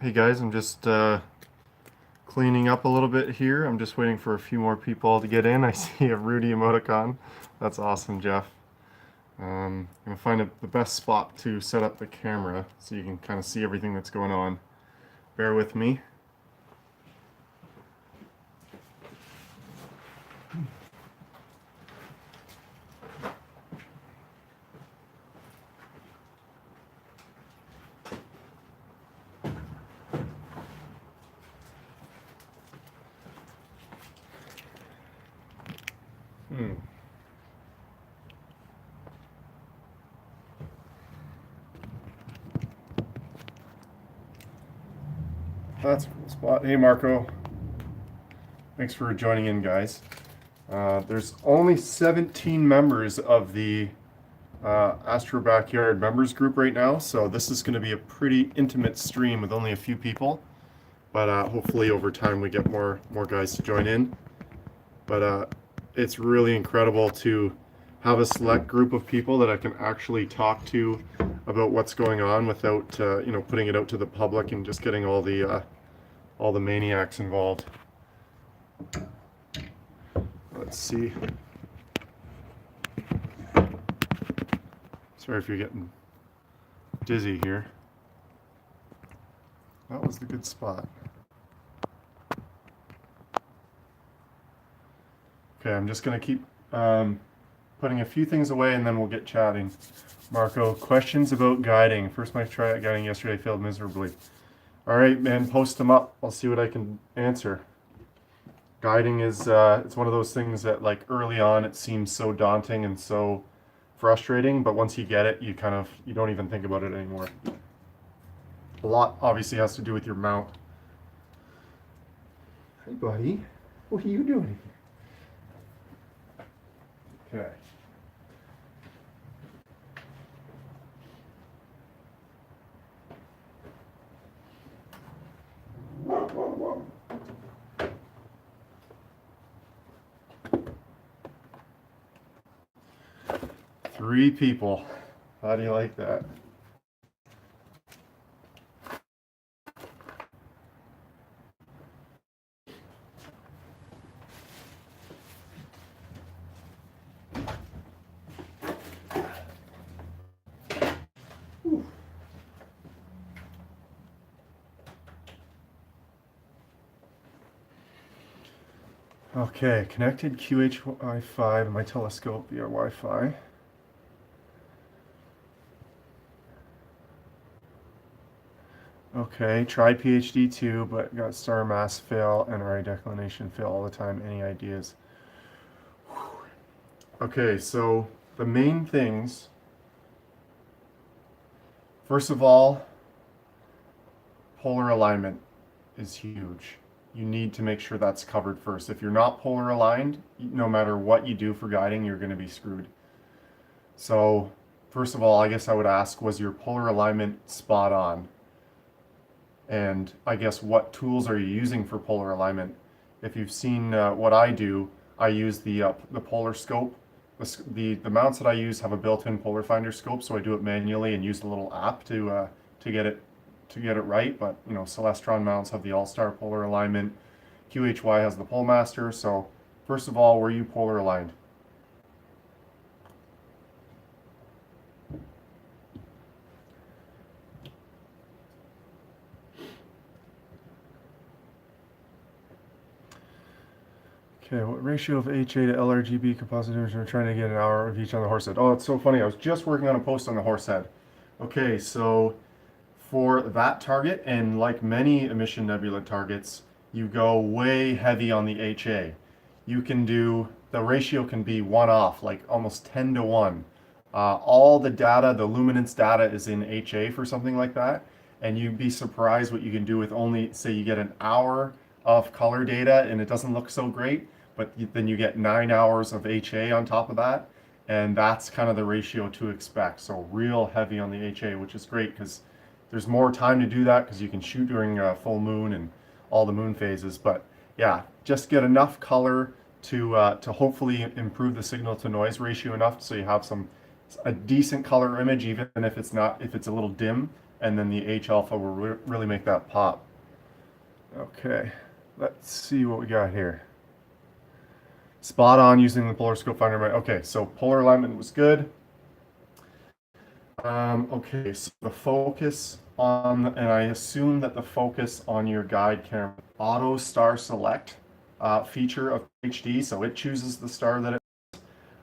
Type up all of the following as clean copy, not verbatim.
Hey guys, I'm just cleaning up a little bit here. I'm just waiting for a few more people to get in. I see a Rudy emoticon. That's awesome, Jeff. I'm gonna find the best spot to set up the camera so you can kind of see everything that's going on. Bear with me. Hmm. That's a cool spot. Hey Marco, thanks for joining in, guys. There's only 17 members of the AstroBackyard members group right now, so this is going to be a pretty intimate stream with only a few people. But hopefully over time we get more guys to join in. But it's really incredible to have a select group of people that I can actually talk to about what's going on without putting it out to the public and just getting all the maniacs involved. Let's see. Sorry if you're getting dizzy here. That was the good spot. Okay, I'm just going to keep putting a few things away and then we'll get chatting. Marco, questions about guiding. First my try at guiding yesterday failed miserably. All right, man, post them up. I'll see what I can answer. Guiding is it's one of those things that like early on it seems so daunting and so frustrating, but once you get it, you don't even think about it anymore. A lot obviously has to do with your mount. Hey buddy, what are you doing? Okay. Three people. How do you like that? Okay, connected QHY5 and my telescope via Wi-Fi. Okay, tried PhD too, but got star mass fail and RA declination fail all the time. Any ideas? Okay, so the main things, first of all, polar alignment is huge. You need to make sure that's covered first. If you're not polar aligned, no matter what you do for guiding, you're going to be screwed. So, first of all, I guess I would ask, was your polar alignment spot on? And I guess what tools are you using for polar alignment? If you've seen what I do, I use the polar scope. The mounts that I use have a built-in polar finder scope, so I do it manually and use the little app to get it right. But you know, Celestron mounts have the All-Star polar alignment. QHY has the Polemaster. So first of all, were you polar aligned? Okay, what ratio of HA to LRGB composite image? We're trying to get an hour of each on the horse head. Oh, it's so funny. I was just working on a post on the horse head. Okay, so for that target, and like many emission nebula targets, you go way heavy on the HA. You can do, the ratio can be one off, like almost 10 to 1. All the data, the luminance data is in HA for something like that. And you'd be surprised what you can do with only, say you get an hour of color data and it doesn't look so great, but then you get 9 hours of HA on top of that. And that's kind of the ratio to expect. So real heavy on the HA, which is great because there's more time to do that because you can shoot during a full moon and all the moon phases. But yeah, just get enough color to hopefully improve the signal to noise ratio enough so you have a decent color image, even if it's a little dim. and then the H alpha will really make that pop. Okay, let's see what we got here. Spot on using the polar scope finder. Okay, so polar alignment was good. Okay, so the focus on, and I assume that the focus on your guide camera, auto star select feature of HD, so it chooses the star that it,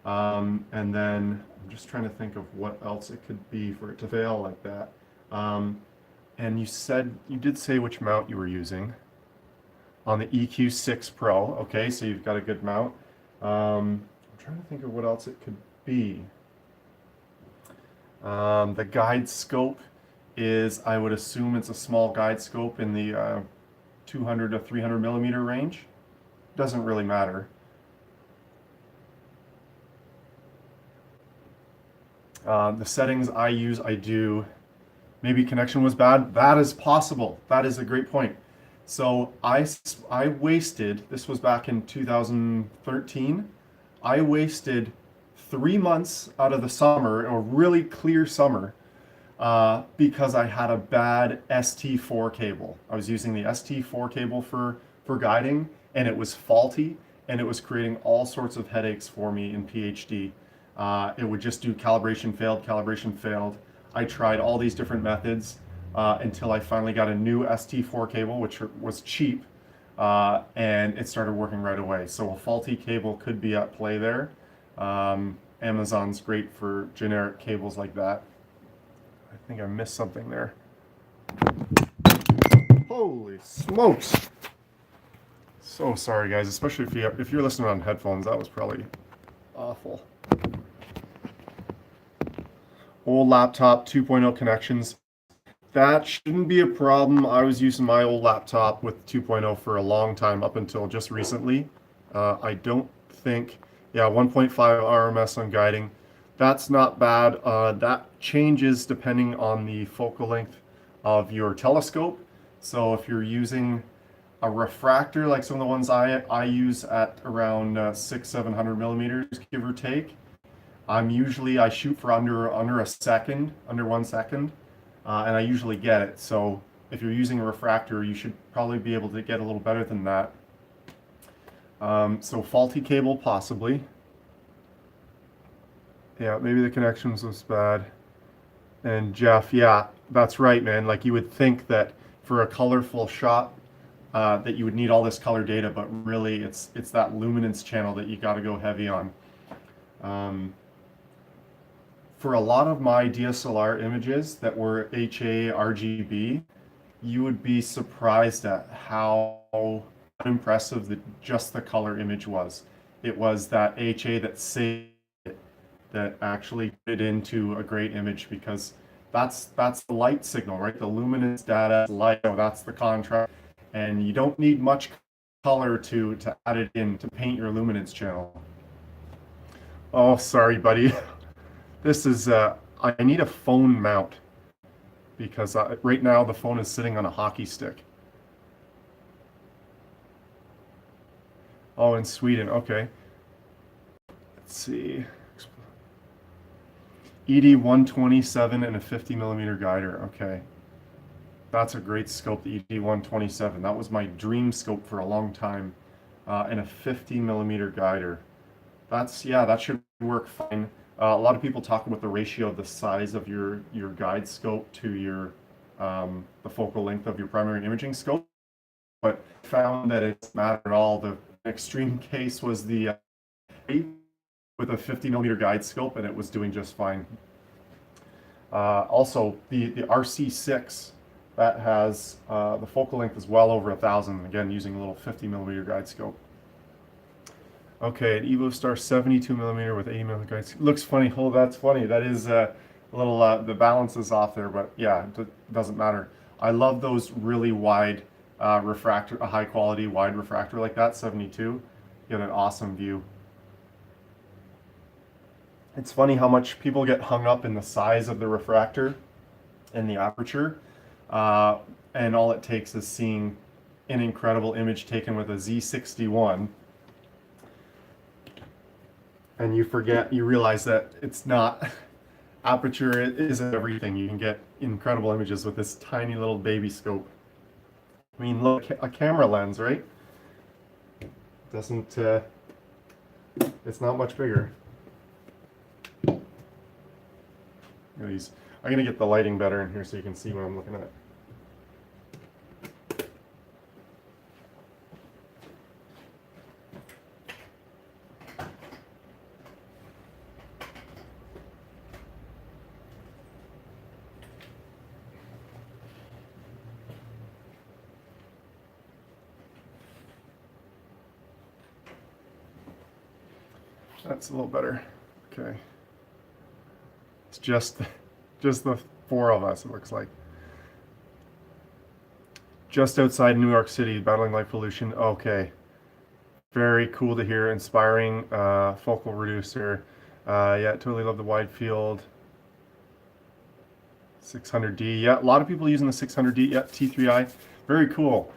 and then I'm just trying to think of what else it could be for it to fail like that. And you did say which mount you were using on the EQ6 Pro. Okay, so you've got a good mount. I'm trying to think of what else it could be. The guide scope is, I would assume it's a small guide scope in the 200 to 300 millimeter range. Doesn't really matter. The settings I use, maybe connection was bad. That is possible. That is a great point. So I wasted, this was back in 2013, I wasted 3 months out of the summer, a really clear summer, because I had a bad ST4 cable. I was using the ST4 cable for guiding, and it was faulty, and it was creating all sorts of headaches for me in PhD. It would just do calibration failed. I tried all these different methods until I finally got a new ST4 cable, which was cheap, and it started working right away. So a faulty cable could be at play there. Amazon's great for generic cables like that. I think I missed something there. Holy smokes! So sorry, guys, especially if you're listening on headphones. That was probably awful. Old laptop 2.0 connections. That shouldn't be a problem. I was using my old laptop with 2.0 for a long time, up until just recently. I don't think, yeah, 1.5 RMS on guiding. That's not bad. That changes depending on the focal length of your telescope. So if you're using a refractor, like some of the ones I use at around 600-700 millimeters, give or take, I shoot for under 1 second, and I usually get it. So if you're using a refractor, you should probably be able to get a little better than that. So faulty cable, possibly. Yeah, maybe the connections was bad. And Jeff, yeah, that's right, man. Like, you would think that for a colorful shot, that you would need all this color data, but really it's that luminance channel that you got to go heavy on. For a lot of my DSLR images that were HA RGB, you would be surprised at how unimpressive just the color image was. It was that HA that saved it, that actually put it into a great image, because that's the light signal, right? The luminance data, light, that's the contrast, and you don't need much color to add it in to paint your luminance channel. Oh, sorry, buddy. This is, I need a phone mount, because right now the phone is sitting on a hockey stick. Oh, in Sweden, okay. Let's see. ED127 and a 50 millimeter guider, okay. That's a great scope, the ED127. That was my dream scope for a long time, and a 50 millimeter guider. Yeah, that should work fine. A lot of people talk about the ratio of the size of your guide scope to your the focal length of your primary imaging scope, but found that it's not at all. The extreme case was the with a 50 millimeter guide scope, and it was doing just fine. Also, the RC6, that has the focal length is well over 1,000. Again, using a little 50 millimeter guide scope. Okay, an EvoStar 72 millimeter with 80 millimeter guide scope. Looks funny. Oh, that's funny. That is a little, the balance is off there, but yeah, it doesn't matter. I love those really wide refractor, a high quality wide refractor like that, 72. You get an awesome view. It's funny how much people get hung up in the size of the refractor and the aperture, and all it takes is seeing an incredible image taken with a Z61, and you realize that it's not aperture isn't everything. You can get incredible images with this tiny little baby scope. I mean, look, a camera lens, right? Doesn't, it's not much bigger. Look at these. I'm gonna get the lighting better in here so you can see what I'm looking at. That's a little better. Okay. It's just the four of us, it looks like. Just outside New York City, battling light pollution. Okay. Very cool to hear. Inspiring focal reducer. Yeah, totally love the wide field. 600D. Yeah, a lot of people using the 600D. Yeah, T3i. Very cool.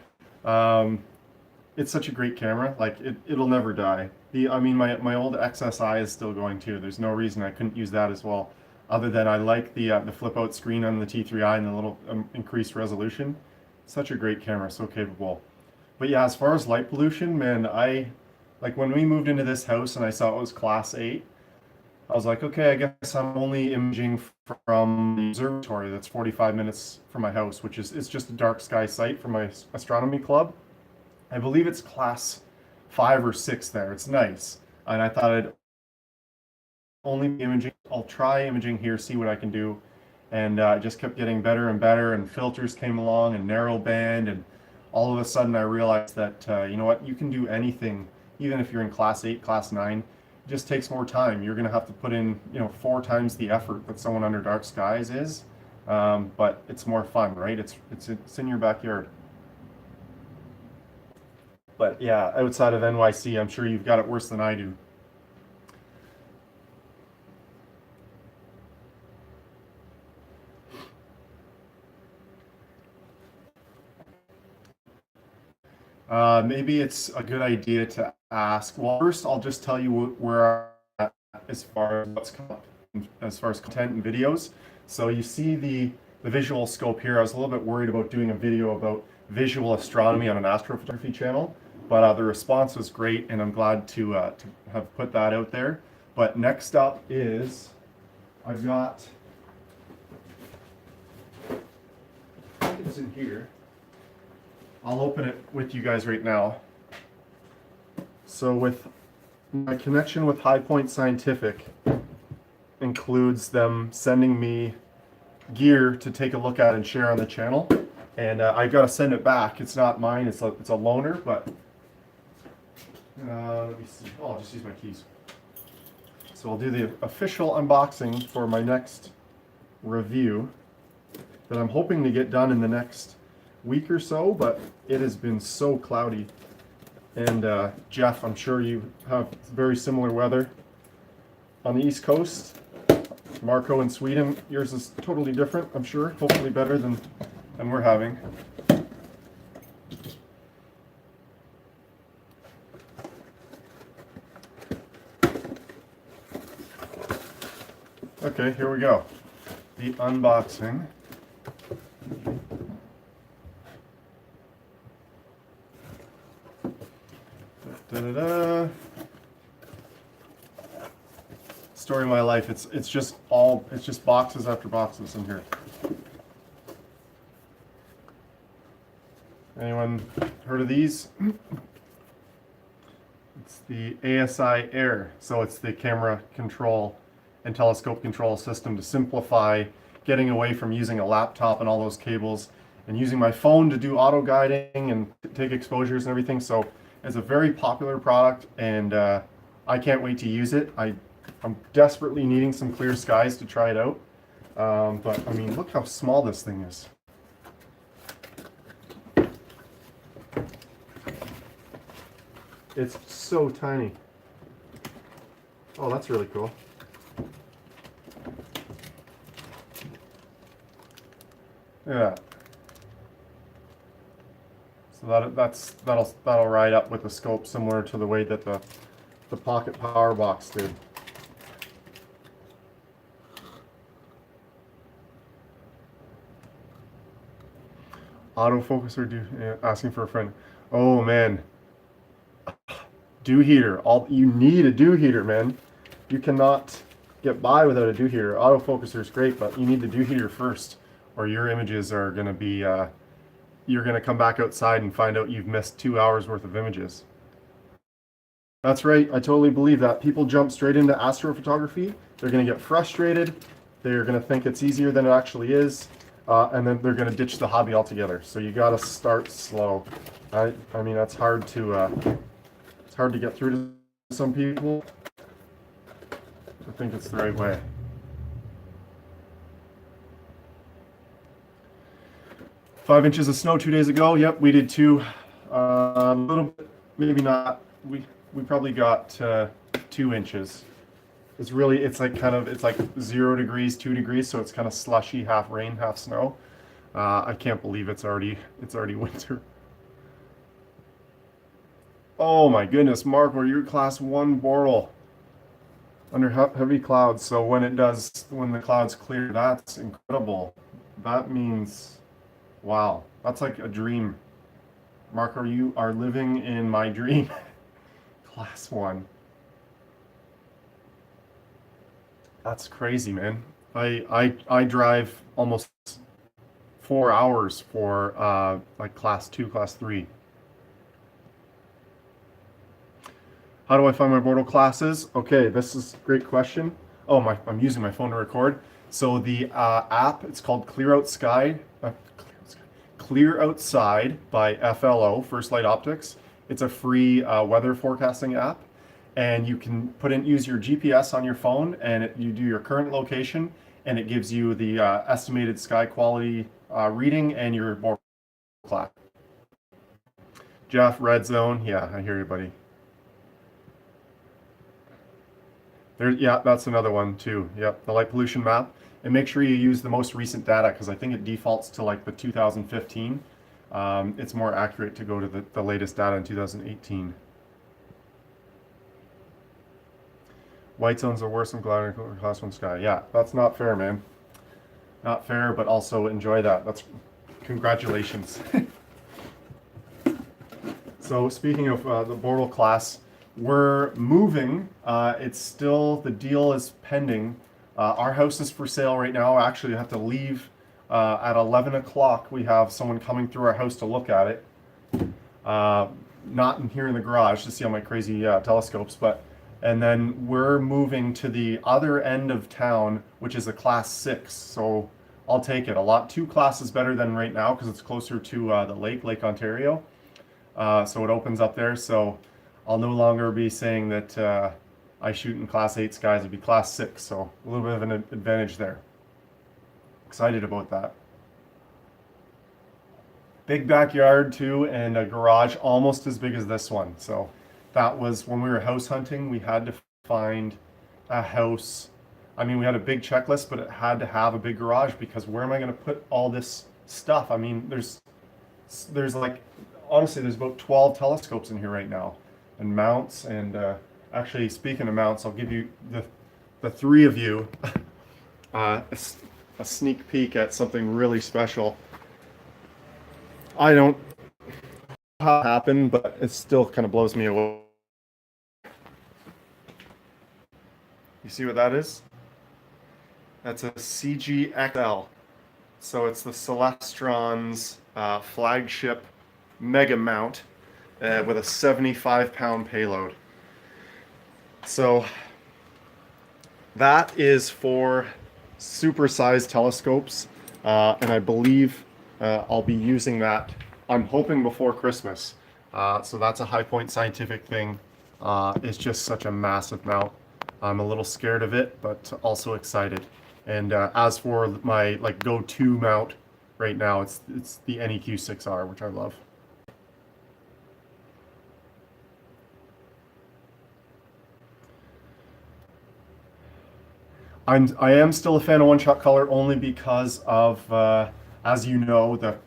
It's such a great camera. Like it'll never die. I mean, my old XSI is still going too. There's no reason I couldn't use that as well, other than I like the flip out screen on the T3i and the little increased resolution. Such a great camera, so capable. But yeah, as far as light pollution, man, like when we moved into this house and I saw it was class 8, I was like, okay, I guess I'm only imaging from the observatory that's 45 minutes from my house, which is it's just a dark sky site for my astronomy club. I believe it's class 5 or 6 there. It's nice. And I thought I'd only be imaging. I'll try imaging here, see what I can do. And it just kept getting better and better, and filters came along and narrow band, and all of a sudden I realized that, you know what, you can do anything, even if you're in class 8, class 9. It just takes more time. You're going to have to put in, 4 times the effort that someone under dark skies is. But it's more fun, right? It's in your backyard. But yeah, outside of NYC, I'm sure you've got it worse than I do. Maybe it's a good idea to ask. Well, first, I'll just tell you where I'm at as far as as far as content and videos. So you see the visual scope here. I was a little bit worried about doing a video about visual astronomy on an astrophotography channel, but the response was great, and I'm glad to have put that out there. But next up is I've got, I think it's in here. I'll open it with you guys right now. So with my connection with High Point Scientific includes them sending me gear to take a look at and share on the channel. And I've got to send it back. It's not mine, it's a loaner, but let me see. Oh, I'll just use my keys. So I'll do the official unboxing for my next review that I'm hoping to get done in the next week or so, but it has been so cloudy. And Jeff, I'm sure you have very similar weather on the East Coast. Marco in Sweden, yours is totally different, I'm sure. Hopefully better than we're having. Okay, here we go. The unboxing. Da-da-da. Story of my life. It's just boxes after boxes in here. Anyone heard of these? It's the ASI Air. So it's the camera control and telescope control system to simplify getting away from using a laptop and all those cables and using my phone to do auto guiding and take exposures and everything. So it's a very popular product, and I can't wait to use it. I'm desperately needing some clear skies to try it out. But I mean, look how small this thing is. It's so tiny. Oh, that's really cool. Yeah. So that'll ride up with the scope, similar to the way that the Pocket Power Box did. Autofocuser asking for a friend. Oh man, dew heater. All you need a dew heater, man. You cannot get by without a dew heater. Autofocuser is great, but you need the dew heater first, or your images are gonna be. You're gonna come back outside and find out you've missed 2 hours worth of images. That's right. I totally believe that. People jump straight into astrophotography. They're gonna get frustrated. They're gonna think it's easier than it actually is, and then they're gonna ditch the hobby altogether. So you gotta start slow. I mean that's hard to it's hard to get through to some people. I think it's the right way. Five inches of snow 2 days ago. Yep, we did too. A little bit, maybe not. We probably got 2 inches. It's like it's like 0 degrees, 2 degrees, so it's kind of slushy, half rain, half snow. I can't believe it's already winter. Oh my goodness, Marco, you're class 1 Boral under heavy clouds. So when the clouds clear, that's incredible. That means, wow, that's like a dream. Marco, you are living in my dream. Class 1. That's crazy, man. I drive almost 4 hours for like class 2, class 3. How do I find my Bordeaux classes? Okay, this is a great question. Oh, I'm using my phone to record. So the app, it's called Clear Outside by FLO, First Light Optics. It's a free weather forecasting app, and you can use your GPS on your phone, and you do your current location, and it gives you the estimated sky quality reading and your Bordeaux class. Jeff, red zone. Yeah, I hear you, buddy. Yeah, that's another one too. Yep, the light pollution map. And make sure you use the most recent data because I think it defaults to like the 2015. It's more accurate to go to the latest data in 2018. White zones are worse than class 1 sky. Yeah, that's not fair, man. Not fair, but also enjoy that. That's congratulations. So speaking of the Bordeaux class, we're moving. The deal is pending. Our house is for sale right now. Actually, I have to leave at 11 o'clock. We have someone coming through our house to look at it. Not in here in the garage to see all my crazy telescopes, and then we're moving to the other end of town, which is a class 6. So I'll take it. 2 classes better than right now because it's closer to the Lake Ontario. So it opens up there. So I'll no longer be saying that I shoot in class 8 skies. It'll be class 6, so a little bit of an advantage there. Excited about that. Big backyard too, and a garage almost as big as this one. So that was when we were house hunting. We had to find a house. I mean, we had a big checklist, but it had to have a big garage because where am I going to put all this stuff? I mean, there's like, honestly, there's about 12 telescopes in here right now, and mounts. And actually, speaking of mounts, I'll give you the 3 of you a sneak peek at something really special. I don't know how it happened, but it still kind of blows me away. You see what that is? That's a CGXL. So it's the Celestron's flagship mega mount with a 75-pound payload. So that is for super-sized telescopes, and I believe I'll be using that, I'm hoping, before Christmas. So that's a High Point Scientific thing. It's just such a massive mount. I'm a little scared of it, but also excited. And as for my go-to mount right now, it's the NEQ6R, which I love. I am still a fan of one-shot color only because of, as you know, the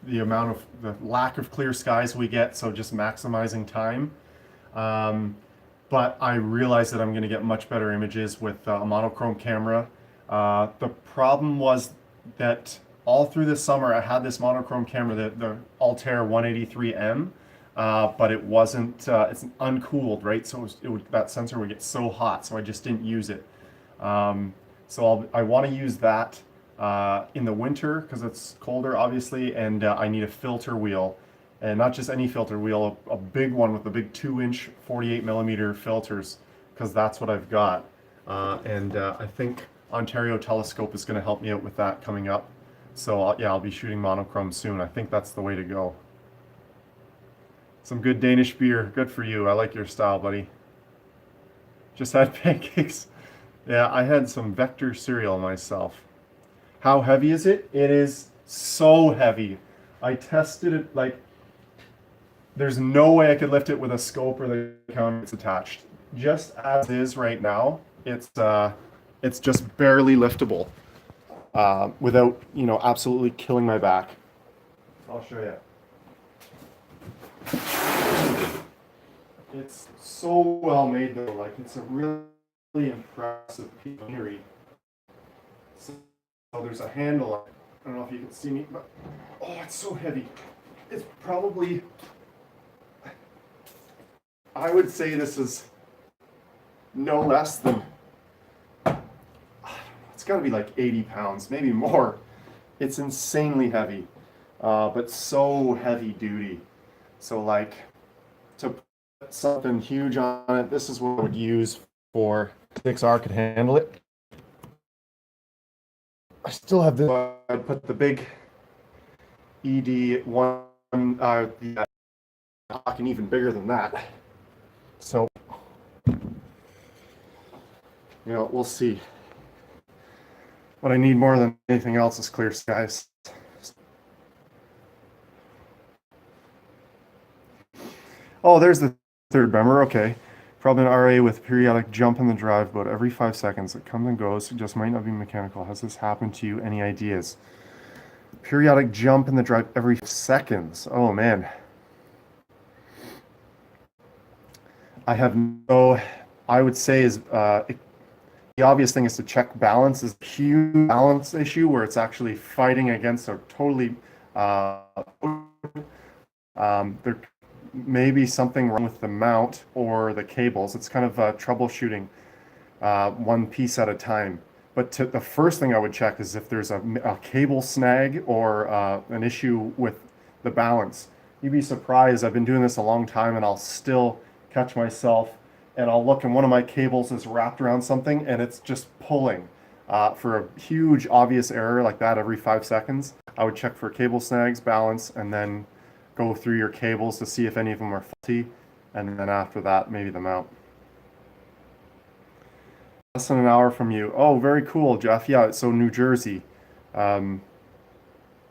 lack of clear skies we get, so just maximizing time. But I realize that I'm going to get much better images with a monochrome camera. The problem was that all through this summer, I had this monochrome camera, the Altair 183M, but it wasn't, it's uncooled, right? So that sensor would get so hot, so I just didn't use it. So I want to use that in the winter because it's colder, obviously, and I need a filter wheel. And not just any filter wheel, a big one with the big 2-inch 48mm filters, because that's what I've got. And I think Ontario Telescope is going to help me out with that coming up. So yeah, I'll be shooting monochrome soon. I think that's the way to go. Some good Danish beer. Good for you. I like your style, buddy. Just had pancakes. Yeah, I had some Vector cereal myself. How heavy is it? It is so heavy. I tested it, like, there's no way I could lift it with a scope or the counter it's attached. Just as is right now, it's just barely liftable without, you know, absolutely killing my back. I'll show you. It's so well made though, like it's a really impressive piece of machinery. So there's a handle on it. I don't know if you can see me, but oh, it's so heavy. It's probably, I would say this is no less than, it's got to be like 80 pounds, maybe more. It's insanely heavy, but so heavy duty. So like to put something huge on it, this is what I would use for 6R could handle it. I still have this. I'd put the big ED1, talking even bigger than that. So, you know, we'll see. What I need more than anything else is clear skies. Oh, there's the third member. Okay. Probably an RA with periodic jump in the drive, but every 5 seconds. It comes and goes. It just might not be mechanical. Has this happened to you? Any ideas? Periodic jump in the drive every 5 seconds. Oh, man. I have no, I would say is, the obvious thing is to check balance. Is a huge balance issue where it's actually fighting against a totally, there may be something wrong with the mount or the cables. It's kind of troubleshooting one piece at a time. But the first thing I would check is if there's a cable snag or an issue with the balance. You'd be surprised. I've been doing this a long time and I'll still catch myself and I'll look and one of my cables is wrapped around something and it's just pulling. For a huge obvious error like that every 5 seconds, I would check for cable snags, balance, and then go through your cables to see if any of them are faulty, and then after that, maybe the mount. Less than an hour from you. Oh, very cool, Jeff. Yeah, so New Jersey. They're an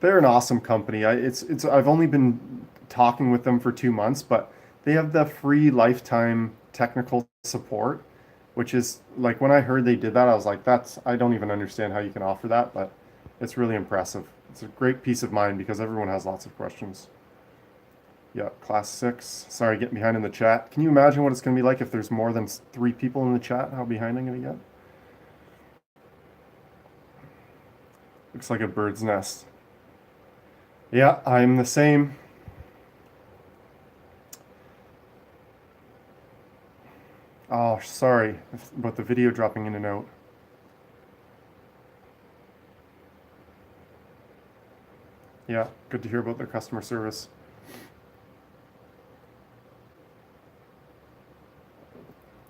awesome company. I've only been talking with them for 2 months, but they have the free lifetime technical support, which is like when I heard they did that, I was like, I don't even understand how you can offer that, but it's really impressive. It's a great peace of mind because everyone has lots of questions. Yeah, class 6. Sorry, getting behind in the chat. Can you imagine what it's going to be like if there's more than 3 people in the chat? How behind I'm going to get? Looks like a bird's nest. Yeah, I'm the same. Oh, sorry about the video dropping in and out. Yeah, good to hear about their customer service.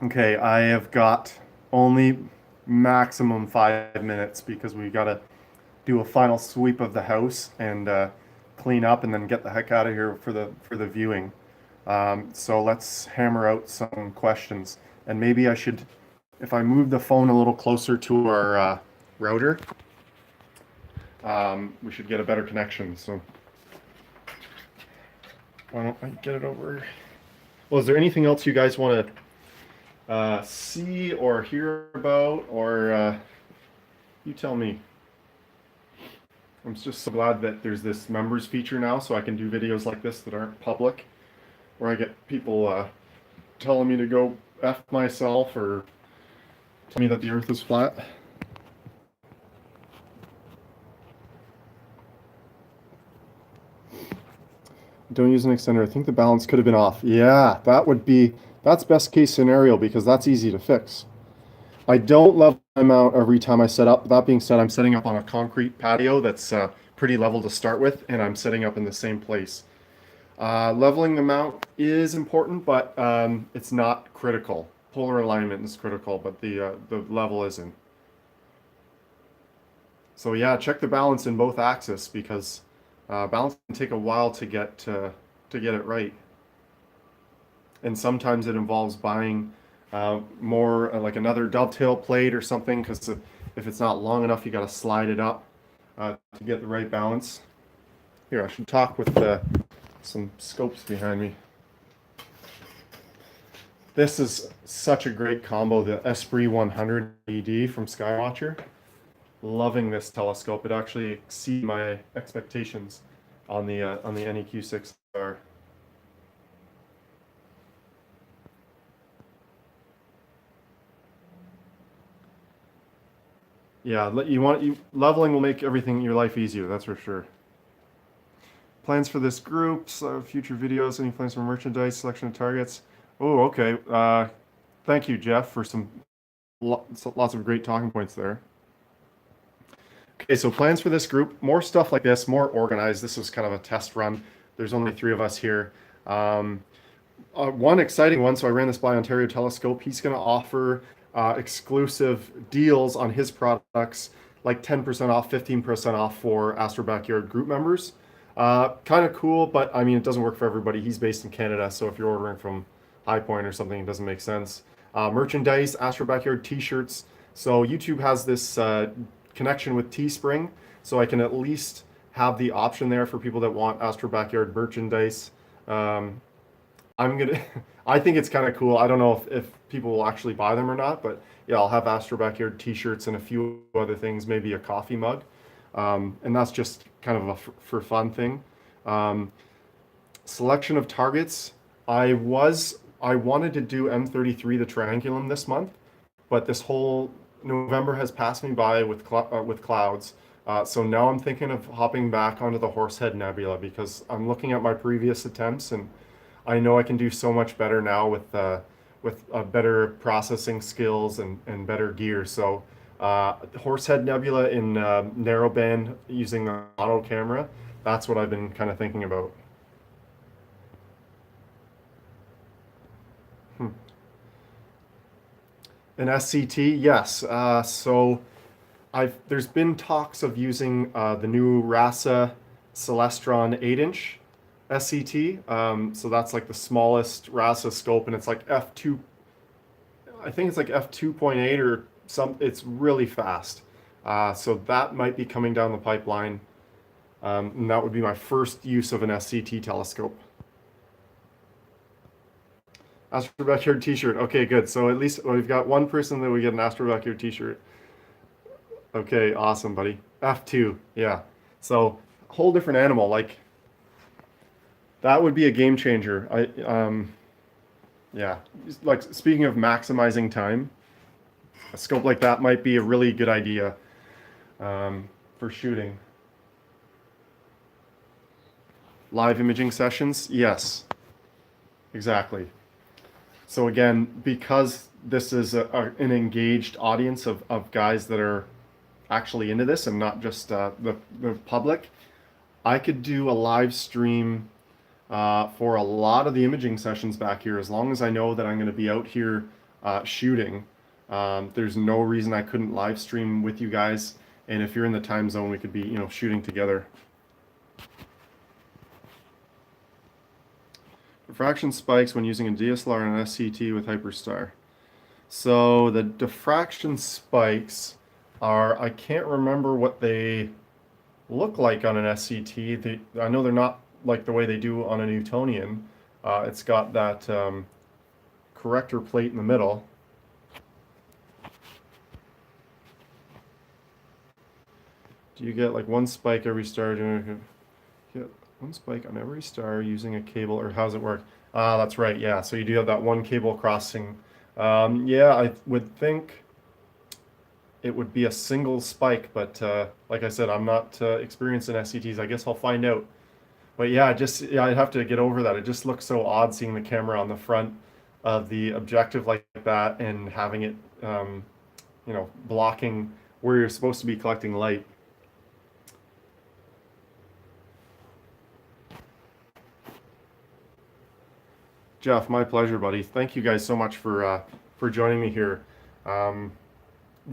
Okay, I have got only maximum 5 minutes because we got to do a final sweep of the house and clean up and then get the heck out of here for the viewing. So let's hammer out some questions. And maybe I should, if I move the phone a little closer to our router, we should get a better connection. So why don't I get it over? Well, is there anything else you guys want to see or hear about, or you tell me. I'm just so glad that there's this members feature now, so I can do videos like this that aren't public, where I get people telling me to go F myself or tell me that the earth is flat. Don't use an extender. I think the balance could have been off. Yeah, that's best case scenario because that's easy to fix. I don't level them out every time I set up. That being said, I'm setting up on a concrete patio that's pretty level to start with, and I'm setting up in the same place. Leveling them out is important, but it's not critical. Polar alignment is critical, but the level isn't. So yeah, check the balance in both axes because balance can take a while to get it right. And sometimes it involves buying more like another dovetail plate or something because if it's not long enough, you got to slide it up to get the right balance. Here, I should talk with some scopes behind me. This is such a great combo, the Esprit 100 ED from Skywatcher. Loving this telescope. It actually exceeded my expectations on the NEQ6R. Yeah, leveling will make everything in your life easier, that's for sure. Plans for this group, future videos, any plans for merchandise, selection of targets? Oh, okay. Thank you, Jeff, for lots of great talking points there. Okay, so plans for this group, more stuff like this, more organized. This was kind of a test run. There's only 3 of us here. One exciting one, so I ran this by Ontario Telescope. He's going to offer exclusive deals on his products, like 10% off, 15% off for AstroBackyard group members. Kind of cool, but I mean, it doesn't work for everybody. He's based in Canada, so if you're ordering from High Point or something, it doesn't make sense. Merchandise, AstroBackyard t-shirts. So YouTube has this connection with Teespring, so I can at least have the option there for people that want AstroBackyard merchandise. I think it's kind of cool. I don't know if people will actually buy them or not, but yeah, I'll have AstroBackyard t-shirts and a few other things, maybe a coffee mug. And that's just kind of a for fun thing. Selection of targets. I wanted to do M33, the Triangulum, this month, but this whole November has passed me by with clouds. So now I'm thinking of hopping back onto the Horsehead Nebula because I'm looking at my previous attempts and I know I can do so much better now with better processing skills and better gear. So Horsehead Nebula in narrowband using the auto camera, that's what I've been kind of thinking about. An SCT, yes. So there's been talks of using the new RASA Celestron 8-inch SCT. So that's like the smallest RASA scope, and it's like f2. I think it's like f2.8 or some. It's really fast. So that might be coming down the pipeline, and that would be my first use of an SCT telescope. AstroBackyard t-shirt. Okay, good. So at least we've got one person that we get an AstroBackyard t-shirt. Okay, awesome, buddy. F2, yeah. So whole different animal. Like that would be a game changer. Yeah. Like speaking of maximizing time, a scope like that might be a really good idea for shooting. Live imaging sessions, yes, exactly. So again, because this is an engaged audience of guys that are actually into this and not just the public, I could do a live stream for a lot of the imaging sessions back here as long as I know that I'm going to be out here shooting. There's no reason I couldn't live stream with you guys, and if you're in the time zone, we could be shooting together. Diffraction spikes when using a DSLR and an SCT with Hyperstar. So the diffraction spikes are, I can't remember what they look like on an SCT. I know they're not like the way they do on a Newtonian. It's got that corrector plate in the middle. Do you get like one spike every star? Get one spike on every star using a cable, or how's it work? That's right, yeah. So you do have that one cable crossing. Yeah, I would think it would be a single spike, but like I said, I'm not experienced in SCTs. I guess I'll find out. But yeah, I'd have to get over that. It just looks so odd seeing the camera on the front of the objective like that and having it, blocking where you're supposed to be collecting light. Jeff, my pleasure, buddy. Thank you guys so much for joining me here. Um,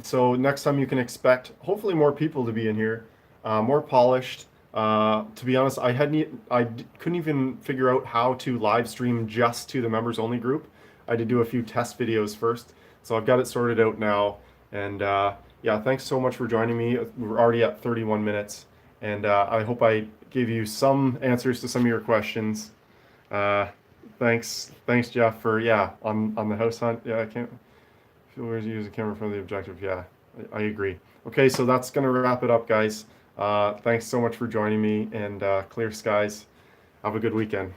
so next time you can expect hopefully more people to be in here, more polished. To be honest, couldn't even figure out how to live stream just to the members only group. I had to do a few test videos first, so I've got it sorted out now. And yeah, thanks so much for joining me. We're already at 31 minutes, and I hope I gave you some answers to some of your questions. Uh, thanks, Jeff, for on the house hunt. Yeah, I can't. Where's use the camera from the objective? Yeah, I agree. Okay, so that's gonna wrap it up, guys. Thanks so much for joining me, and clear skies. Have a good weekend.